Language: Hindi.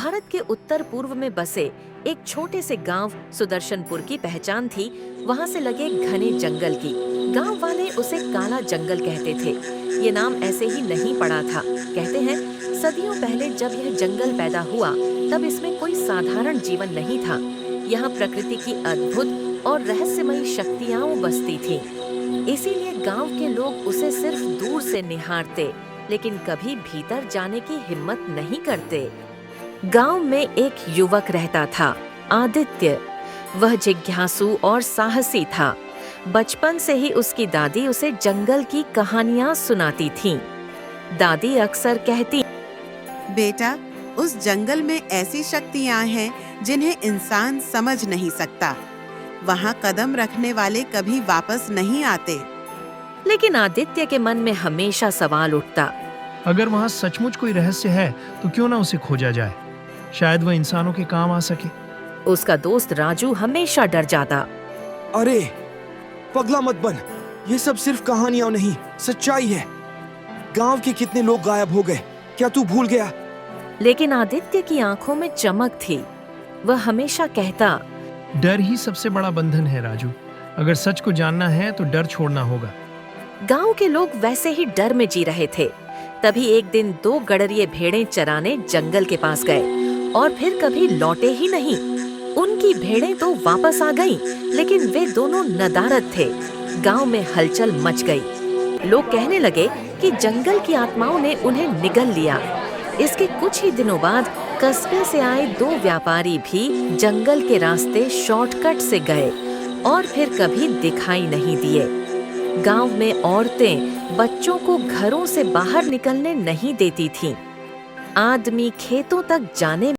भारत के उत्तर पूर्व में बसे एक छोटे से गांव सुदर्शनपुर की पहचान थी वहां से लगे घने जंगल की। गांव वाले उसे काला जंगल कहते थे। ये नाम ऐसे ही नहीं पड़ा था। कहते हैं सदियों पहले जब यह जंगल पैदा हुआ तब इसमें कोई साधारण जीवन नहीं था। यहाँ प्रकृति की अद्भुत और रहस्यमयी शक्तियाँ बसती थीं। इसीलिए गांव के लोग उसे सिर्फ दूर से निहारते, लेकिन कभी भीतर जाने की हिम्मत नहीं करते। गांव में एक युवक रहता था, आदित्य। वह जिज्ञासु और साहसी था। बचपन से ही उसकी दादी उसे जंगल की कहानियां सुनाती थीं। दादी अक्सर कहती, बेटा, उस जंगल में ऐसी शक्तियां हैं जिन्हें इंसान समझ नहीं सकता। वहां कदम रखने वाले कभी वापस नहीं आते। लेकिन आदित्य के मन में हमेशा सवाल उठता, अगर वहाँ सचमुच कोई रहस्य है तो क्यों ना उसे खोजा जाए, शायद वह इंसानों के काम आ सके। उसका दोस्त राजू हमेशा डर जाता। अरे पगला मत बन, ये सब सिर्फ कहानियां नहीं, सच्चाई है। गांव के कितने लोग गायब हो गए, क्या तू भूल गया? लेकिन आदित्य की आंखों में चमक थी। वह हमेशा कहता, डर ही सबसे बड़ा बंधन है राजू। अगर सच को जानना है तो डर छोड़ना होगा। गांव के लोग वैसे ही डर में जी रहे थे। तभी एक दिन दो गडरिये भेड़ें चराने जंगल के पास गए और फिर कभी लौटे ही नहीं। उनकी भेड़ें तो वापस आ गईं, लेकिन वे दोनों नदारद थे। गांव में हलचल मच गई। लोग कहने लगे कि जंगल की आत्माओं ने उन्हें निगल लिया। इसके कुछ ही दिनों बाद कस्बे से आए दो व्यापारी भी जंगल के रास्ते शॉर्टकट से गए और फिर कभी दिखाई नहीं दिए। गांव में औरतें बच्चों को घरों से बाहर निकलने नहीं देती थीं। आदमी खेतों तक जाने